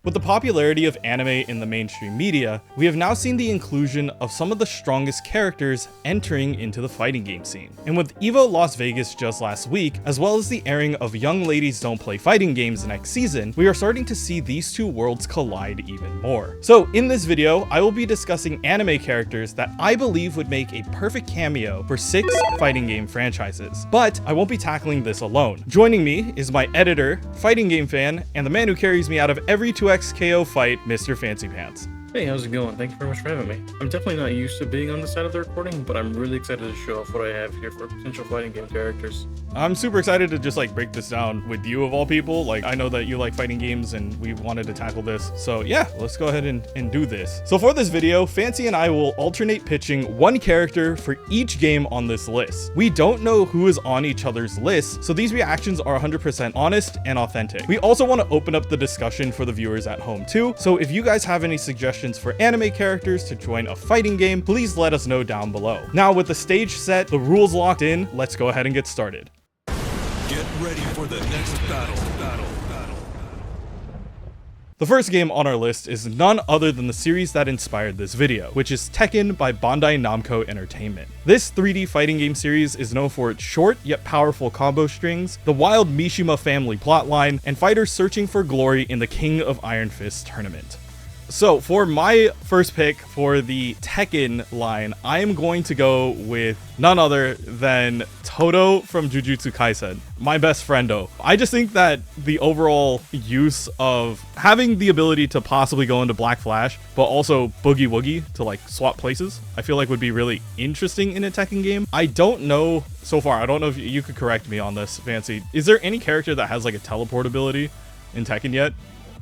With the popularity of anime in the mainstream media, we have now seen the inclusion of some of the strongest characters entering into the fighting game scene. And with EVO Las Vegas just last week, as well as the airing of Young Ladies Don't Play Fighting Games next season, we are starting to see these two worlds collide even more. So in this video, I will be discussing anime characters that I believe would make a perfect cameo for 6 fighting game franchises. But I won't be tackling this alone. Joining me is my editor, fighting game fan, and the man who carries me out of every 2x KO fight, Mr. Fancy Pants. Hey, how's it going? Thank you very much for having me. I'm definitely not used to being on this side of the recording, but I'm really excited to show off what I have here for potential fighting game characters. I'm super excited to just break this down with you of all people. I know that you like fighting games and we wanted to tackle this. So yeah, let's go ahead and do this. So for this video, Fancy and I will alternate pitching one character for each game on this list. We don't know who is on each other's list, so these reactions are 100% honest and authentic. We also want to open up the discussion for the viewers at home too. So if you guys have any suggestions for anime characters to join a fighting game, please let us know down below. Now with the stage set, the rules locked in, let's go ahead and get started. Get ready for the next battle. The first game on our list is none other than the series that inspired this video, which is Tekken by Bandai Namco Entertainment. This 3D fighting game series is known for its short yet powerful combo strings, the wild Mishima family plotline, and fighters searching for glory in the King of Iron Fist tournament. So for my first pick for the Tekken line, I am going to go with none other than Todo from Jujutsu Kaisen, my best friendo. I just think that the overall use of having the ability to possibly go into Black Flash, but also Boogie Woogie to swap places, I feel like would be really interesting in a Tekken game. I don't know so far, I don't know if you could correct me on this, Fancy. Is there any character that has a teleport ability in Tekken yet?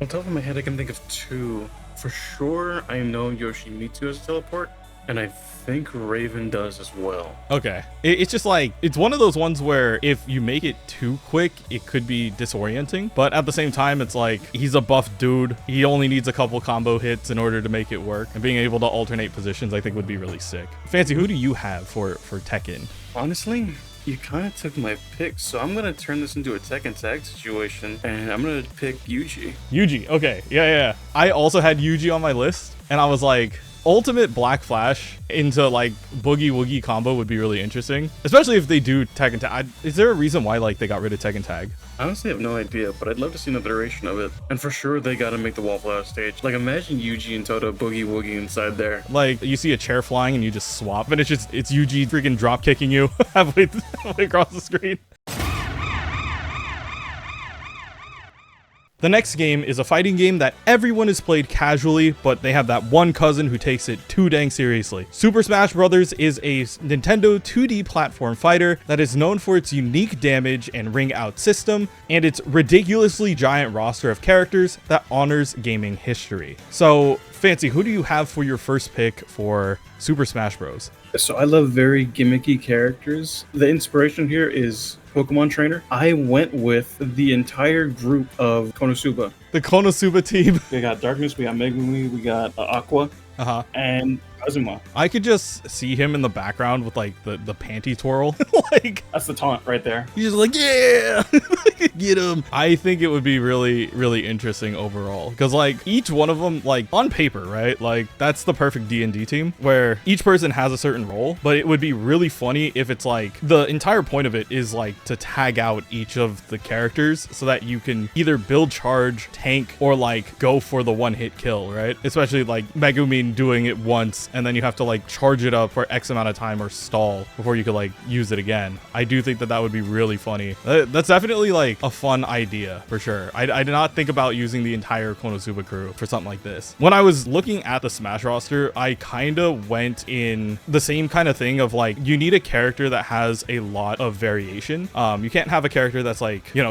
On top of my head, I can think of 2. For sure, I know Yoshimitsu has a teleport, and I think Raven does as well. Okay. It's just it's one of those ones where if you make it too quick, it could be disorienting. But at the same time, it's he's a buff dude. He only needs a couple combo hits in order to make it work. And being able to alternate positions, I think would be really sick. Fancy, who do you have for Tekken? Honestly, you kind of took my pick, so I'm going to turn this into a Tekken tag situation, and I'm going to pick Yuji. Yuji, okay. Yeah. I also had Yuji on my list, and I was ultimate Black Flash into Boogie Woogie combo would be really interesting, especially if they do Tekken Tag. Is there a reason why they got rid of Tekken Tag? I honestly have no idea, but I'd love to see another iteration of it. And for sure, they gotta make the Waffle House stage. Imagine Yuji and Todo Boogie Woogie inside there. You see a chair flying and you just swap, and it's Yuji freaking drop kicking you halfway across the screen. The next game is a fighting game that everyone has played casually, but they have that one cousin who takes it too dang seriously. Super Smash Bros. Is a Nintendo 2D platform fighter that is known for its unique damage and ring out system, and its ridiculously giant roster of characters that honors gaming history. So, Fancy, who do you have for your first pick for Super Smash Bros? So I love very gimmicky characters. The inspiration here is Pokemon Trainer. I went with the entire group of Konosuba. The Konosuba team. We got Darkness, we got Megumi, we got Aqua, and Kazuma. I could just see him in the background with the panty twirl. That's the taunt right there. He's just yeah, get him. I think it would be really, really interesting overall, because each one of them, on paper, right? That's the perfect D&D team where each person has a certain role, but it would be really funny if it's the entire point of it is to tag out each of the characters so that you can either build charge, tank, or go for the one-hit kill, right? Especially Megumi doing it once, and then you have to charge it up for X amount of time or stall before you could use it again. I do think that would be really funny. That's definitely a fun idea for sure. I did not think about using the entire Konosuba crew for something like this. When I was looking at the Smash roster, I kind of went in the same kind of thing of you need a character that has a lot of variation. You can't have a character that's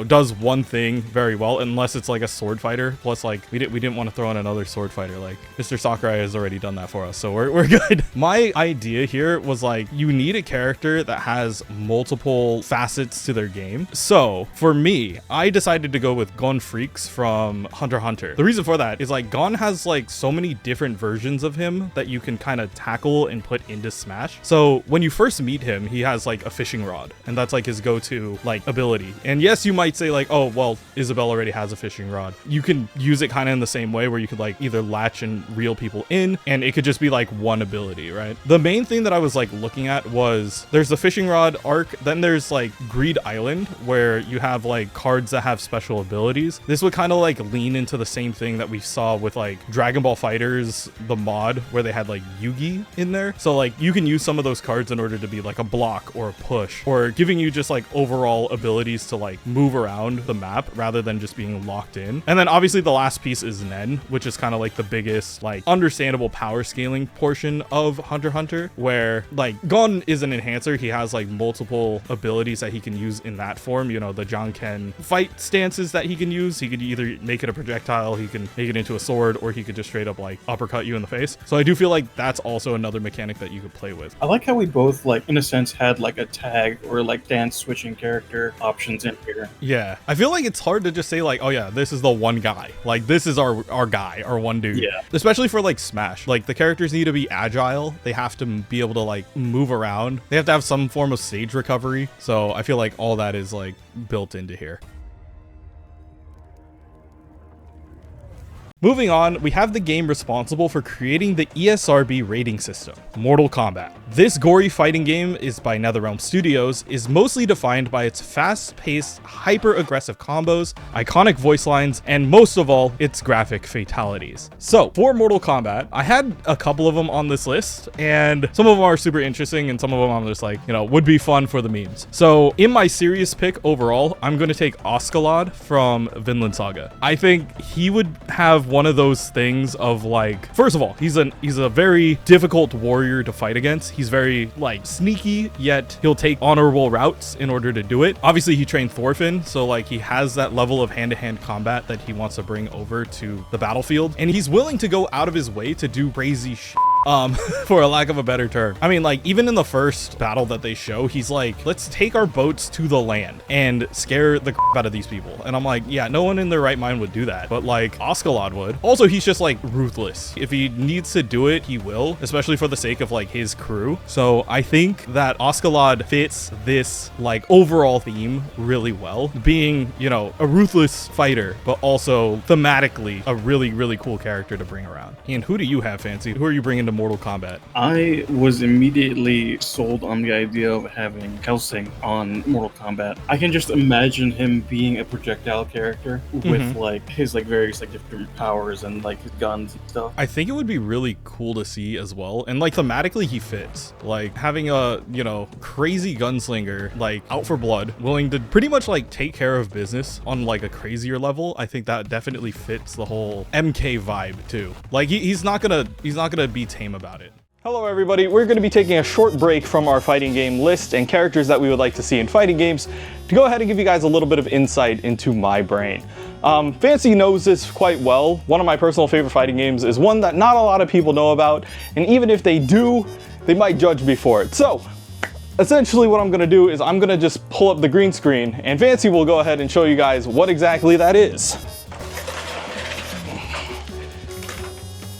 does one thing very well unless it's a sword fighter. Plus we didn't want to throw in another sword fighter. Mr. Sakurai has already done that for us, so we're we're good. My idea here was like, you need a character that has multiple facets to their game. So for me, I decided to go with Gon Freaks from Hunter x Hunter. The reason for that is like Gon has like so many different versions of him that you can kind of tackle and put into Smash. So when you first meet him, he has like a fishing rod, and that's like his go-to like ability. And yes, you might say like, oh, well, Isabelle already has a fishing rod. You can use it kind of in the same way where you could like either latch and reel people in, and it could just be like one ability, right? The main thing that I was like looking at was there's the fishing rod arc, then there's like Greed Island, where you have like cards that have special abilities. This would kind of like lean into the same thing that we saw with like Dragon Ball Fighters, the mod, where they had like Yugi in there. So like you can use some of those cards in order to be like a block or a push, or giving you just like overall abilities to like move around the map rather than just being locked in. And then obviously the last piece is Nen, which is kind of like the biggest like understandable power scaling portion of Hunter x Hunter, where like Gon is an enhancer. He has like multiple abilities that he can use in that form. You know, the Janken fight stances that he can use. He could either make it a projectile, he can make it into a sword, or he could just straight up like uppercut you in the face. So I do feel like that's also another mechanic that you could play with. I like how we both, like, in a sense, had like a tag or like dance switching character options in here. Yeah, I feel like it's hard to just say like, oh yeah, this is the one guy. Like this is our guy, our one dude. Yeah. Especially for like Smash. Like the characters need to be agile. They have to be able to like move around. They have to have some form of stage recovery. So I feel like all that is like built into here. Moving on, we have the game responsible for creating the ESRB rating system, Mortal Kombat. This gory fighting game is by NetherRealm Studios, is mostly defined by its fast-paced, hyper-aggressive combos, iconic voice lines, and most of all, its graphic fatalities. So, for Mortal Kombat, I had a couple of them on this list, and some of them are super interesting, and some of them I'm just like, you know, would be fun for the memes. So, in my serious pick overall, I'm going to take Oscalad from Vinland Saga. I think he would have one of those things of like, first of all, he's a very difficult warrior to fight against. He's very like sneaky, yet he'll take honorable routes in order to do it. Obviously he trained Thorfinn, so like he has that level of hand-to-hand combat that he wants to bring over to the battlefield, and he's willing to go out of his way to do crazy shit. For a lack of a better term. I mean, like, even in the first battle that they show, he's like, let's take our boats to the land and scare the crap out of these people. And I'm like, yeah, no one in their right mind would do that, but like Oscalad would. Also, he's just like ruthless. If he needs to do it, he will, especially for the sake of like his crew. So I think that Oscalad fits this like overall theme really well, being, you know, a ruthless fighter, but also thematically a really, really cool character to bring around. And who do you have, Fancy? Who are you bringing to Mortal Kombat? I was immediately sold on the idea of having Helsing on Mortal Kombat. I can just imagine him being a projectile character with like his like various like different powers and like his guns and stuff. I think it would be really cool to see as well. And like thematically he fits. Like having a, you know, crazy gunslinger like out for blood, willing to pretty much like take care of business on like a crazier level. I think that definitely fits the whole MK vibe too. Like he's not gonna be tame about it. Hello everybody, we're going to be taking a short break from our fighting game list and characters that we would like to see in fighting games to go ahead and give you guys a little bit of insight into my brain. Fancy knows this quite well. One of my personal favorite fighting games is one that not a lot of people know about, and even if they do, they might judge me for it. So, essentially what I'm going to do is I'm going to just pull up the green screen and Fancy will go ahead and show you guys what exactly that is.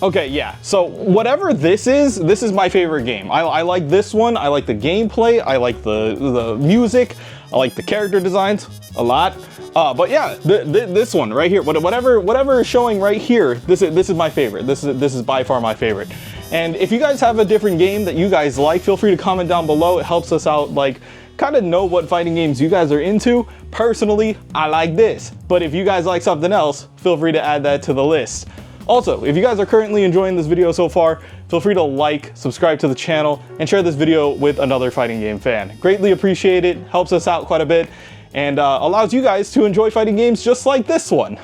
Okay, yeah, so whatever this is my favorite game. I like this one, I like the gameplay, I like the music, I like the character designs a lot. But yeah, this one right here, whatever is showing right here, this is my favorite. This is by far my favorite. And if you guys have a different game that you guys like, feel free to comment down below. It helps us out, like, kind of know what fighting games you guys are into. Personally, I like this. But if you guys like something else, feel free to add that to the list. Also, if you guys are currently enjoying this video so far, feel free to like, subscribe to the channel, and share this video with another fighting game fan. Greatly appreciate it, helps us out quite a bit, and allows you guys to enjoy fighting games just like this one.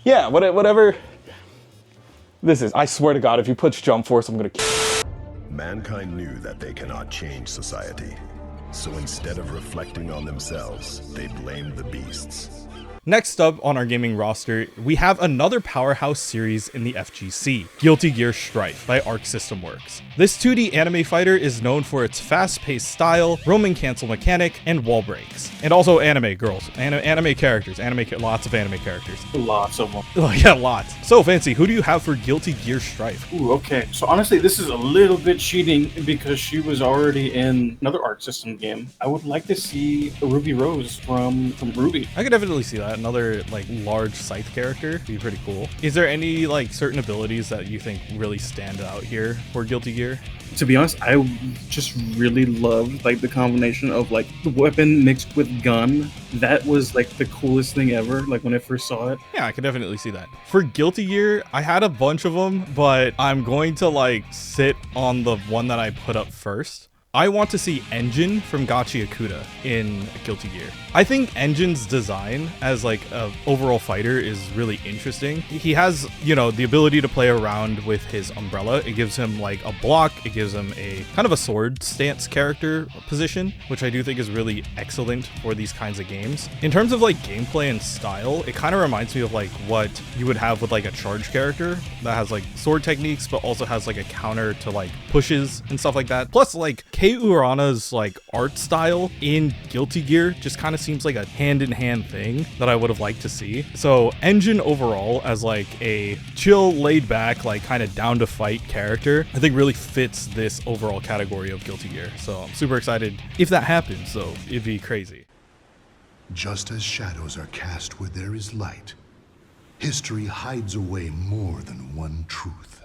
Yeah, whatever this is. I swear to God, if you put Jump Force, I'm gonna kill. Mankind knew that they cannot change society. So instead of reflecting on themselves, they blamed the beasts. Next up on our gaming roster, we have another powerhouse series in the FGC, Guilty Gear Strife by Arc System Works. This 2D anime fighter is known for its fast-paced style, roaming cancel mechanic, and wall breaks. And also anime girls, anime characters, lots of anime characters. Lots of them. Oh yeah, lots. So Fancy, who do you have for Guilty Gear Strife? Ooh, okay. So honestly, this is a little bit cheating because she was already in another Arc System game. I would like to see Ruby Rose from Ruby. I could definitely see that. Another like large scythe character would be pretty cool. Is there any like certain abilities that you think really stand out here for Guilty Gear? To be honest, I just really love like the combination of like the weapon mixed with gun. That was like the coolest thing ever, like when I first saw it. Yeah, I could definitely see that. For Guilty Gear, I had a bunch of them, but I'm going to like sit on the one that I put up first. I want to see Engine from Gachi Akuda in Guilty Gear. I think Engine's design as like a overall fighter is really interesting. He has, you know, the ability to play around with his umbrella. It gives him like a block. It gives him a kind of a sword stance character position, which I do think is really excellent for these kinds of games. In terms of like gameplay and style, it kind of reminds me of like what you would have with like a charge character that has like sword techniques, but also has like a counter to like pushes and stuff like that. Plus like Kei Urana's like art style in Guilty Gear just kind of seems like a hand-in-hand thing that I would have liked to see. So Engine overall as like a chill, laid back, like kind of down to fight character, I think really fits this overall category of Guilty Gear. So I'm super excited if that happens, so it'd be crazy. Just as shadows are cast where there is light, history hides away more than one truth.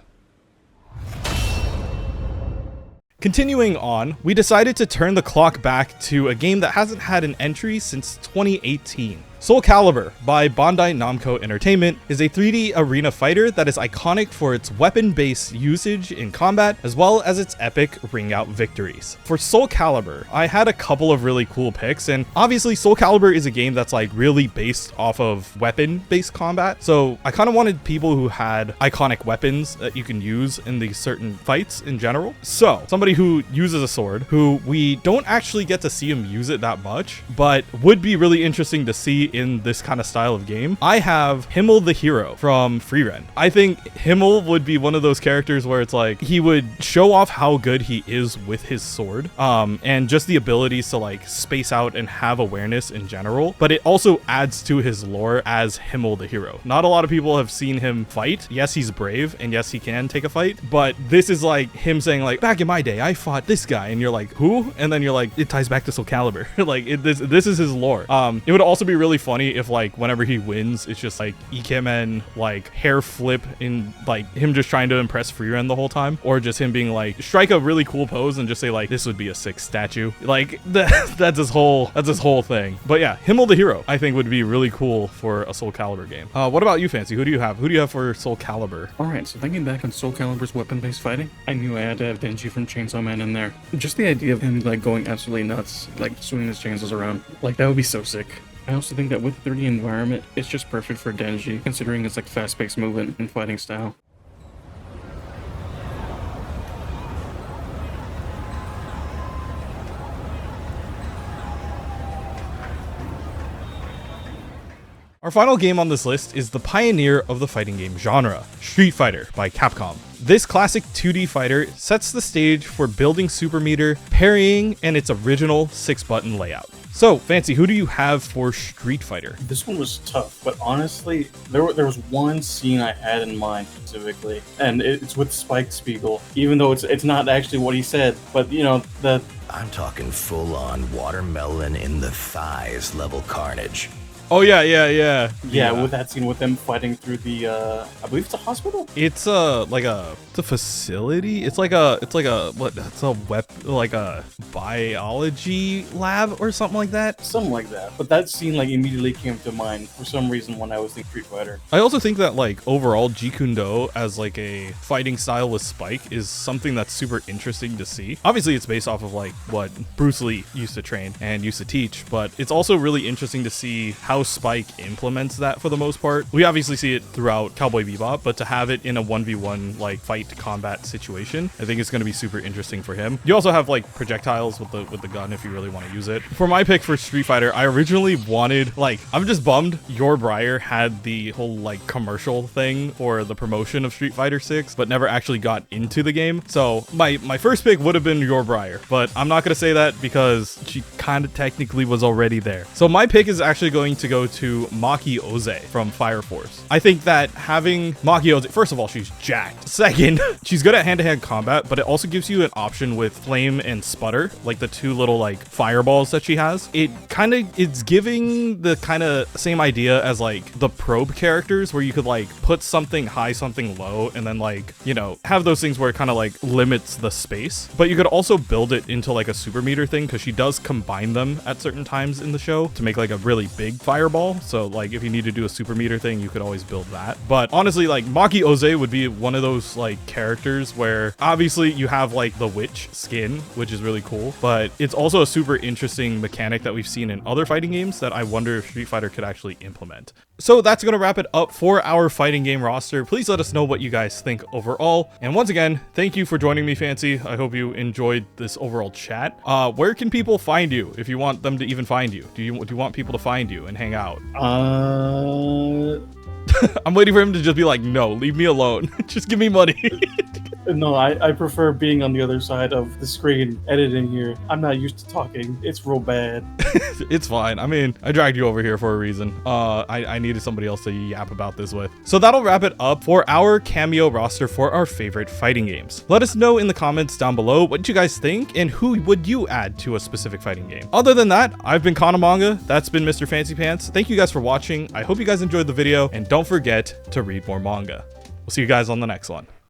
Continuing on, we decided to turn the clock back to a game that hasn't had an entry since 2018. SoulCaliber by Bandai Namco Entertainment is a 3D arena fighter that is iconic for its weapon-based usage in combat, as well as its epic ring-out victories. For SoulCaliber, I had a couple of really cool picks, and obviously SoulCaliber is a game that's like really based off of weapon-based combat, so I kind of wanted people who had iconic weapons that you can use in these certain fights in general. So, somebody who uses a sword, who we don't actually get to see him use it that much, but would be really interesting to see in this kind of style of game. I have Himmel the Hero from Freerun. I think Himmel would be one of those characters where it's like he would show off how good he is with his sword, and just the abilities to like space out and have awareness in general, but it also adds to his lore as Himmel the Hero. Not a lot of people have seen him fight. Yes, he's brave, and yes, he can take a fight, but this is like him saying like, back in my day, I fought this guy, and you're like, who? And then you're like, it ties back to SoulCaliber. Like this is his lore. It would also be really funny if like whenever he wins, it's just like Ikemen like hair flip in like him just trying to impress Freerun the whole time, or just him being like strike a really cool pose and just say like, this would be a sick statue. Like that's his whole thing. But yeah, Himmel the Hero I think would be really cool for a SoulCaliber game. What about you, Fancy? Who do you have for SoulCaliber? Alright, so thinking back on SoulCaliber's weapon-based fighting, I knew I had to have Denji from Chainsaw Man in there. Just the idea of him like going absolutely nuts, like swinging his chainsaws around, like that would be so sick. I also think that with the 3D environment, it's just perfect for Denji, considering it's like fast-paced movement and fighting style. Our final game on this list is the pioneer of the fighting game genre, Street Fighter by Capcom. This classic 2D fighter sets the stage for building super meter, parrying, and its original 6-button layout. So, Fancy, who do you have for Street Fighter? This one was tough, but honestly, there was one scene I had in mind specifically, and it's with Spike Spiegel. Even though it's not actually what he said, but you know the. I'm talking full-on watermelon in the thighs level carnage. Oh yeah. Yeah, with that scene with them fighting through the I believe it's a hospital. It's a facility. It's like a biology lab or something like that. Something like that. But that scene like immediately came to mind for some reason when I was thinking Street Fighter. I also think that like overall Jeet Kune Do as like a fighting style with Spike is something that's super interesting to see. Obviously it's based off of like what Bruce Lee used to train and used to teach, but it's also really interesting to see how how Spike implements that for the most part. We obviously see it throughout Cowboy Bebop, but to have it in a 1v1 like fight combat situation, I think it's going to be super interesting for him. You also have like projectiles with the gun if you really want to use it. For my pick for Street Fighter, I originally wanted, like, I'm just bummed Your Briar had the whole like commercial thing for the promotion of Street Fighter 6, but never actually got into the game. So my first pick would have been Your Briar, but I'm not going to say that because she kind of technically was already there. So my pick is actually going to go to Maki Oze from Fire Force. I think that having Maki Oze, first of all, she's jacked. Second, she's good at hand-to-hand combat, but it also gives you an option with Flame and Sputter, like the two little like fireballs that she has. It's giving the kind of same idea as like the probe characters, where you could like put something high, something low, and then like, you know, have those things where it kind of like limits the space. But you could also build it into like a super meter thing, because she does combine them at certain times in the show to make like a really big fireball. So like if you need to do a super meter thing, you could always build that. But honestly, like Maki Oze would be one of those like characters where obviously you have like the witch skin, which is really cool, but it's also a super interesting mechanic that we've seen in other fighting games that I wonder if Street Fighter could actually implement. So that's going to wrap it up for our fighting game roster. Please let us know what you guys think overall. And once again, thank you for joining me, Fancy. I hope you enjoyed this overall chat. Where can people find you if you want them to even find you? Do you want people to find you and hang out? I'm waiting for him to just be like, no, leave me alone. Just give me money. No, I prefer being on the other side of the screen editing here. I'm not used to talking. It's real bad. It's fine. I mean, I dragged you over here for a reason. I needed somebody else to yap about this with. So that'll wrap it up for our cameo roster for our favorite fighting games. Let us know in the comments down below what you guys think and who would you add to a specific fighting game. Other than that, I've been Kanamanga. That's been Mr. Fancy Pants. Thank you guys for watching. I hope you guys enjoyed the video, and don't forget to read more manga. We'll see you guys on the next one.